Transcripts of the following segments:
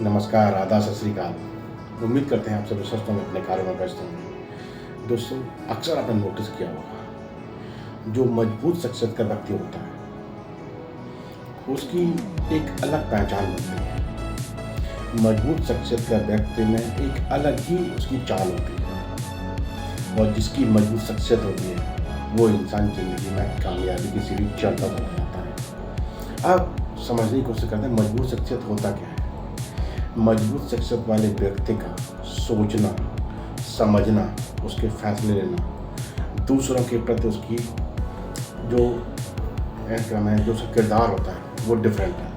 नमस्कार, आदाब, सत श्री अकाल। उम्मीद करते हैं आप सभी स्वस्थ होंगे, अपने कार्य में व्यस्त होंगे। दोस्तों, अक्सर आपने नोटिस किया होगा, जो मजबूत शख्सियत का व्यक्ति होता है, उसकी एक अलग पहचान होती है। मजबूत शख्सियत का व्यक्ति में एक अलग ही उसकी चाल होती है और जिसकी मजबूत शख्सियत होती है, वो इंसान ज़िंदगी में कामयाबी की सीढ़ी चढ़ता चला जाता है। अब समझने की कोशिश करते हैं, मजबूत शख्सियत होता क्या है। मजबूत शख्सियत वाले व्यक्ति का सोचना, समझना, उसके फैसले लेना, दूसरों के प्रति उसकी जो जो उसका किरदार होता है, वो डिफरेंट है।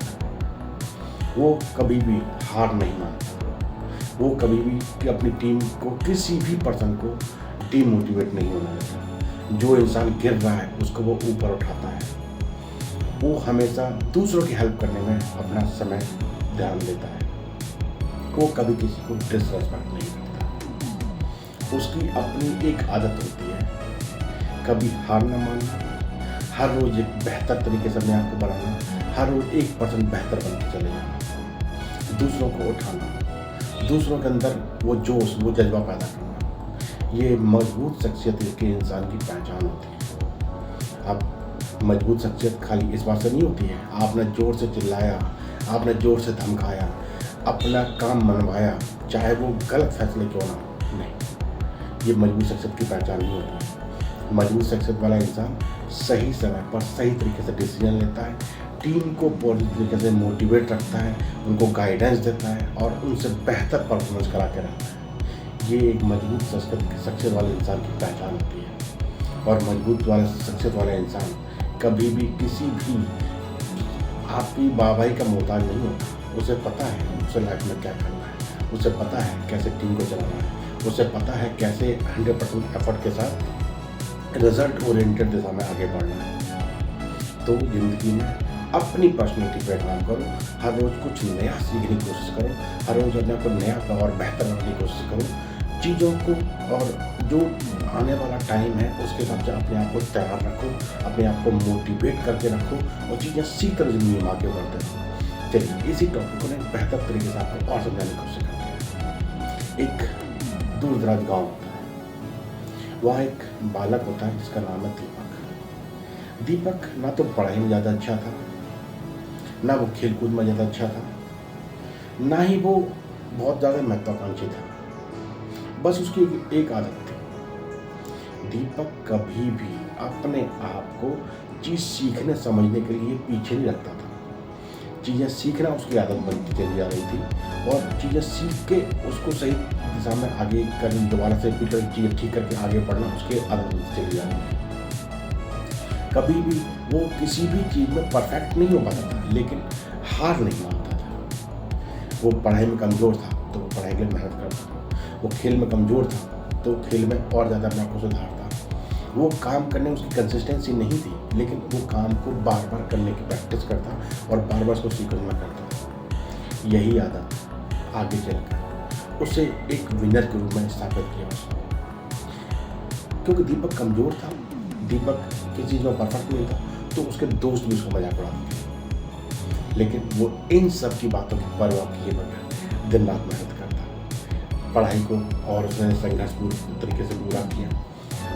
वो कभी भी हार नहीं मानता। वो कभी भी अपनी टीम को, किसी भी पर्सन को डीमोटिवेट नहीं होने देता। जो इंसान गिर रहा है उसको वो ऊपर उठाता है। वो हमेशा दूसरों की हेल्प करने में अपना समय ध्यान देता है। वो कभी किसी को डिसरेस्पेक्ट नहीं करता। उसकी अपनी एक आदत होती है, कभी हार न मानना, हर रोज़ एक बेहतर तरीके से अपने आप को बढ़ाना, हर रोज़ 1% बेहतर बन के चले जाना, दूसरों को उठाना, दूसरों के अंदर वो जोश, वो जज्बा पैदा करना। ये मजबूत शख्सियत के इंसान की पहचान होती है। अब मजबूत शख्सियत खाली इस बात से नहीं होती है, आपने ज़ोर से चिल्लाया, आपने ज़ोर से धमकाया, अपना काम मनवाया, चाहे वो गलत फैसले क्यों ना हो, नहीं, ये मजबूत शख्सियत की पहचान नहीं होती है। मजबूत शख्सियत वाला इंसान सही समय पर सही तरीके से डिसीजन लेता है, टीम को पूरी तरीके से मोटिवेट रखता है, उनको गाइडेंस देता है और उनसे बेहतर परफॉर्मेंस करा के रखता है। ये एक मजबूत शख्सियत वाले इंसान की पहचान होती है। और मजबूत वाले शख्सियत वाला इंसान कभी भी किसी भी आपकी वाहवाही का मोहताज नहीं होता। उसे पता है उसे लाइफ में क्या करना है, उसे पता है कैसे टीम को चलाना है, उसे पता है कैसे 100% एफर्ट के साथ रिजल्ट ओरिएंटेड दिशा में आगे बढ़ना है। तो ज़िंदगी में अपनी पर्सनैलिटी पे काम करो, हर रोज़ कुछ नया सीखने की कोशिश करो, हर रोज़ अपने आप को नया और बेहतर बनाने की कोशिश करो। चीज़ों को और जो आने वाला टाइम है उसके हिसाब से अपने आप को तैयार रखो, अपने आप को मोटिवेट करके रखो और चीज़ें सीखकर ज़िंदगी में आगे बढ़ते रहो। चलिए, इसी टॉपिक को ना बेहतर तरीके से आपको और समझाने की कोशिश करते हैं। एक दूर दराज गाँव होता है, वहाँ एक बालक होता है जिसका नाम है दीपक। दीपक ना तो पढ़ाई में ज़्यादा अच्छा था, ना वो खेलकूद में ज़्यादा अच्छा था, ना ही वो बहुत ज़्यादा महत्वाकांक्षी था। बस उसकी एक आदत थी, दीपक कभी भी अपने आप को चीज़ सीखने समझने के लिए पीछे नहीं रखता था। चीज़ें सीखना उसकी आदत बनती चली जा रही थी और चीज़ें सीख के उसको सही दिशा में आगे कर, दोबारा से रिपीट करके चीज़ें ठीक करके आगे बढ़ना उसकी आदत बनती चली जा रही थी। कभी भी वो किसी भी चीज़ में परफेक्ट नहीं हो पाता था, लेकिन हार नहीं मानता था। वो पढ़ाई में कमज़ोर था तो वो पढ़ाई के लिए मेहनत करता था, वो खेल में कमज़ोर था तो खेल में और ज़्यादा अपने आप को सुधारता। वो काम करने में उसकी कंसिस्टेंसी नहीं थी, लेकिन वो काम को बार बार करने की प्रैक्टिस करता और बार बार उसको सीक्वेंस में करता। यही आदत आगे चलकर उसे एक विनर के रूप में स्थापित किया उसने। क्योंकि दीपक कमज़ोर था, दीपक किसी चीज़ में परफेक्ट नहीं था, तो उसके दोस्त भी उसको मजाक उड़ाते थे। लेकिन वो इन सब की बातों की परवाह किए बगैर दिन रात मेहनत करता, पढ़ाई को और उसने संघर्षपूर्ण तरीके से पूरा किया।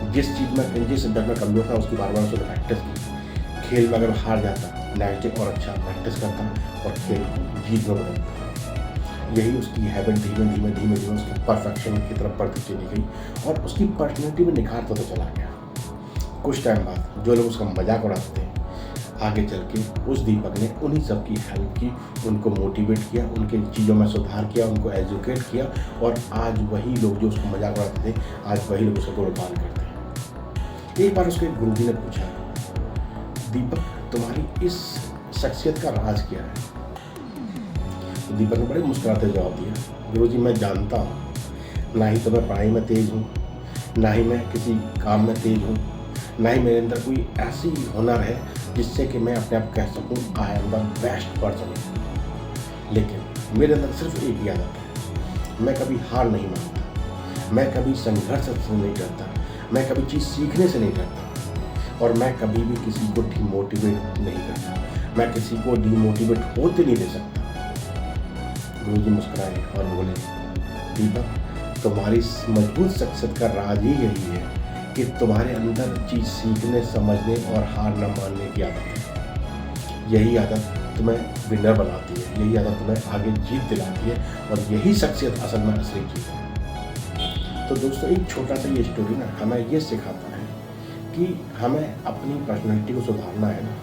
जिस सब्जेक्ट में कमज़ोर था उसकी बार बार उसने प्रैक्टिस की। खेल में अगर हार जाता, नेक्स्ट डे और अच्छा प्रैक्टिस करता और खेल को जीत में बदलता। यही उसकी हैबिट धीमे धीमे उसकी परफेक्शन की तरफ बढ़ती चली गई और उसकी पर्सनैलिटी में निखार तो चला गया। कुछ टाइम बाद जो लोग उसका मजाक उड़ाते थे, आगे चल के उस दीपक ने उन्हीं सब की हेल्प की, उनको मोटिवेट किया, उनके चीज़ों में सुधार किया, उनको एजुकेट किया और आज वही लोग जो उसको मजाक उड़ाते थे, आज वही लोग उसका गुणगान करते हैं। एक बार उसके गुरुजी ने पूछा, दीपक तुम्हारी इस शख्सियत का राज क्या है? तो दीपक ने बड़े मुस्कुराते जवाब दिया, गुरुजी मैं जानता हूँ, ना ही तो मैं पढ़ाई में तेज़ हूँ, ना ही मैं किसी काम में तेज़ हूँ, ना ही मेरे अंदर कोई ऐसी हुनर है जिससे कि मैं अपने आप कह सकूँ I am the best person. लेकिन मेरे अंदर सिर्फ एक ही आदत है, मैं कभी हार नहीं मानता, मैं कभी संघर्ष से नहीं डरता, मैं कभी चीज़ सीखने से नहीं डरता और मैं कभी भी किसी को डिमोटिवेट नहीं करता, मैं किसी को डिमोटिवेट होते नहीं दे सकता। गुरुजी मुस्कुराए और बोले, दीपक, तुम्हारी मजबूत शख्सियत का राज ही यही है कि तुम्हारे अंदर चीज़ सीखने, समझने और हार न मानने की आदत है। यही आदत तुम्हें विनर बनाती है, यही आदत तुम्हें आगे जीत दिलाती है, और यही शख्सियत असल में असली जीत है। तो दोस्तों, एक छोटा सा ये स्टोरी ना हमें ये सिखाता है कि हमें अपनी पर्सनैलिटी को सुधारना है ना,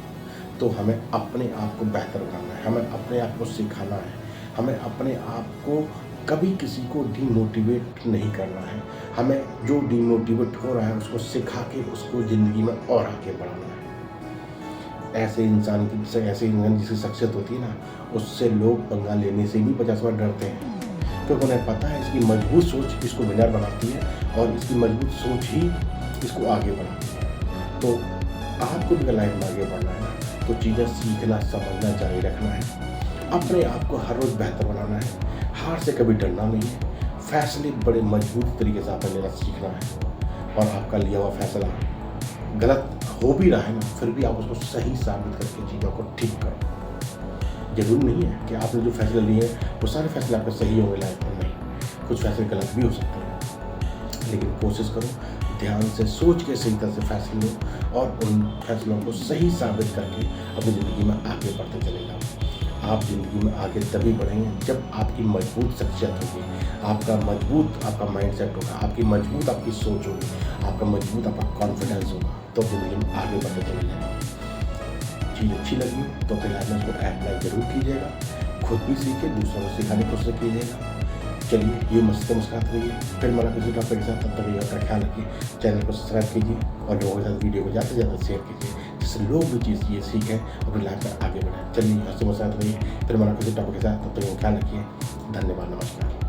तो हमें अपने आप को बेहतर बनाना है, हमें अपने आप को सिखाना है, हमें अपने आप को कभी किसी को डीमोटिवेट नहीं करना है। हमें जो डीमोटिवेट हो रहा है उसको सिखा के उसको ज़िंदगी में और आगे बढ़ाना है। ऐसे इंसान जिसकी शख्सियत होती है ना, उससे लोग पंगा लेने से भी 50 बार डरते हैं, क्योंकि उन्हें पता है इसकी मजबूत सोच इसको विनर बनाती है और इसकी मजबूत सोच ही इसको आगे बढ़ाती है। तो आपको भी लाइफ में आगे बढ़ना है ना, तो चीज़ें सीखना, समझना जारी रखना है, अपने आप को हर रोज़ बेहतर बनाना है, हार से कभी डरना नहीं है, फैसले बड़े मजबूत तरीके से आपने लेना सीखना है, और आपका लिया हुआ फैसला गलत हो भी रहा है ना, फिर भी आप उसको सही साबित करके चीज़ों को ठीक करो। जरूरी नहीं है कि आपने जो फैसले लिए वो सारे फैसले आपके सही होंगे लाइफ में, नहीं, कुछ फैसले गलत भी हो सकते हैं, लेकिन कोशिश करो ध्यान से सोच के सही तरह से फैसले लो और उन फैसलों को सही साबित करके अपनी ज़िंदगी में आगे बढ़ते चले जाओ। आप ज़िंदगी में आगे तभी बढ़ेंगे जब आपकी मजबूत शख्सियत होगी, आपका माइंडसेट होगा, आपकी सोच होगी, आपका मजबूत कॉन्फिडेंस होगा, तो ज़िंदगी में आगे बढ़ते चले जाएंगे। चीज़ अच्छी लगी तो फिर आप उसको अप्लाई ज़रूर कीजिएगा, खुद भी सीखिए, दूसरों को सिखाने की कोशिश कीजिएगा। चलिए, ये मुस्कुराते रहिए, फिर मेरा किसी टॉपिक के साथ, तब तक अपना ख्याल रखिए, चैनल को सब्सक्राइब कीजिए और लोगों के साथ वीडियो को ज़्यादा से ज़्यादा शेयर कीजिए, जिससे लोग भी चीज़ ये सीखें अपनी लाइफ में आगे बढ़ें। चलिए, मुस्कुराते रहिए, फिर मेरा किसी टॉपिक के साथ, तब तक ख्याल रखिए। धन्यवाद, नमस्कार।